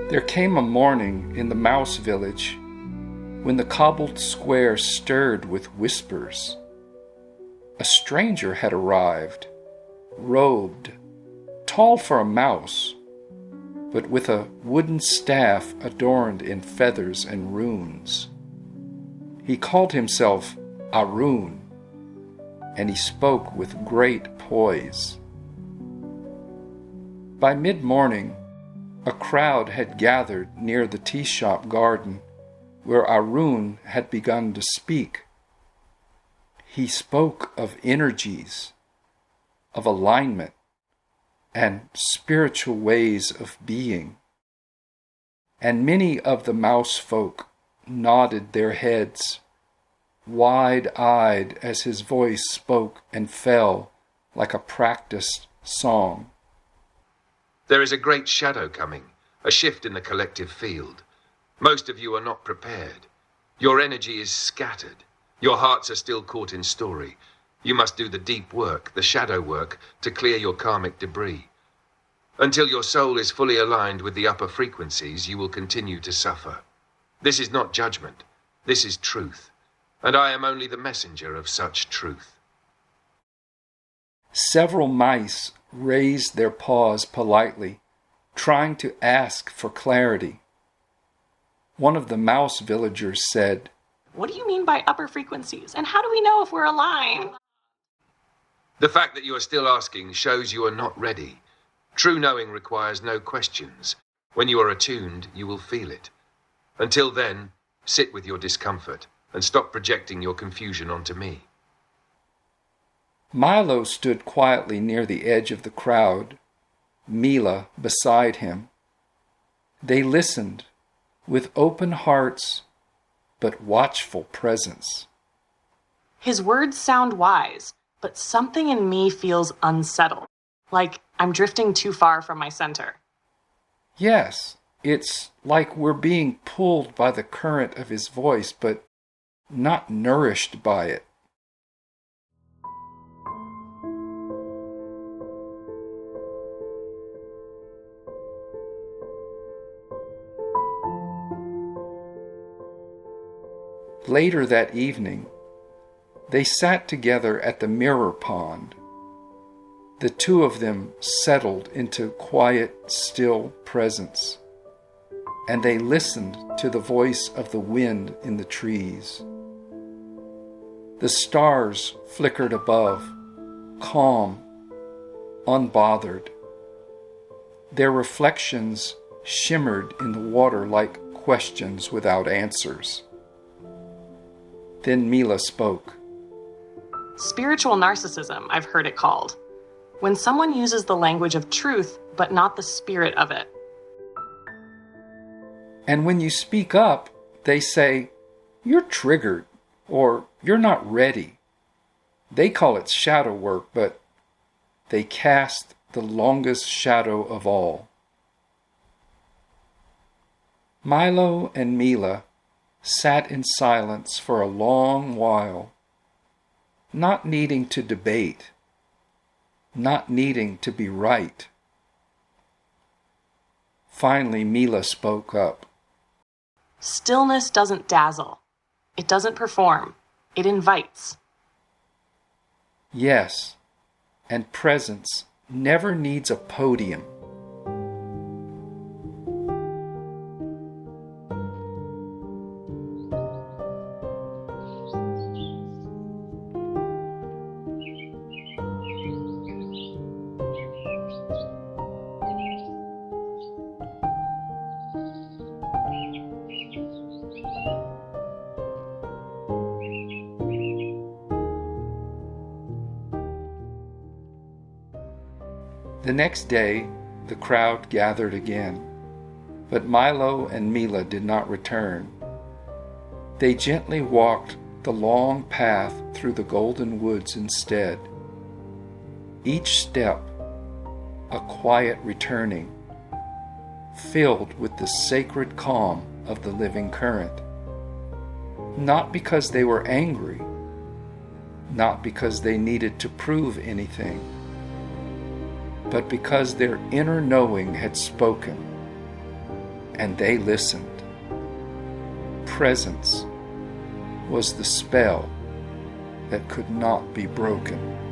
There came a morning in the mouse village when the cobbled square stirred with whispers. A stranger had arrived, robed, tall for a mouse, but with a wooden staff adorned in feathers and runes. He called himself Arun, and he spoke with great poise. By mid-morning, a crowd had gathered near the tea shop garden where Arun had begun to speak. He spoke of energies, of alignment, and spiritual ways of being. And many of the mouse folk nodded their heads, wide-eyed as his voice spoke and fell like a practiced song. There is a great shadow coming, a shift in the collective field. Most of you are not prepared. Your energy is scattered. Your hearts are still caught in story. You must do the deep work, the shadow work, to clear your karmic debris. Until your soul is fully aligned with the upper frequencies, you will continue to suffer. This is not judgment. This is truth. And I am only the messenger of such truth. Several mice raised their paws politely, trying to ask for clarity. One of the mouse villagers said, "What do you mean by upper frequencies? And how do we know if we're aligned?" The fact that you are still asking shows you are not ready. True knowing requires no questions. When you are attuned, you will feel it. Until then, sit with your discomfort and stop projecting your confusion onto me. Milo stood quietly near the edge of the crowd, Mila beside him. They listened with open hearts but watchful presence. His words sound wise, but something in me feels unsettled, like I'm drifting too far from my center. Yes, it's like we're being pulled by the current of his voice, but not nourished by it. Later that evening, they sat together at the mirror pond. The two of them settled into quiet, still presence, and they listened to the voice of the wind in the trees. The stars flickered above, calm, unbothered. Their reflections shimmered in the water like questions without answers. Then Mila spoke. Spiritual narcissism, I've heard it called. When someone uses the language of truth, but not the spirit of it. And when you speak up, they say, "You're triggered," or "You're not ready." They call it shadow work, but they cast the longest shadow of all. Milo and Mila sat in silence for a long while, not needing to debate, not needing to be right. Finally, Mila spoke up. Stillness doesn't dazzle. It doesn't perform. It invites. Yes, and presence never needs a podium. The next day, the crowd gathered again, but Milo and Mila did not return. They gently walked the long path through the golden woods instead. Each step, a quiet returning, filled with the sacred calm of the living current. Not because they were angry, not because they needed to prove anything, but because their inner knowing had spoken, and they listened. Presence was the spell that could not be broken.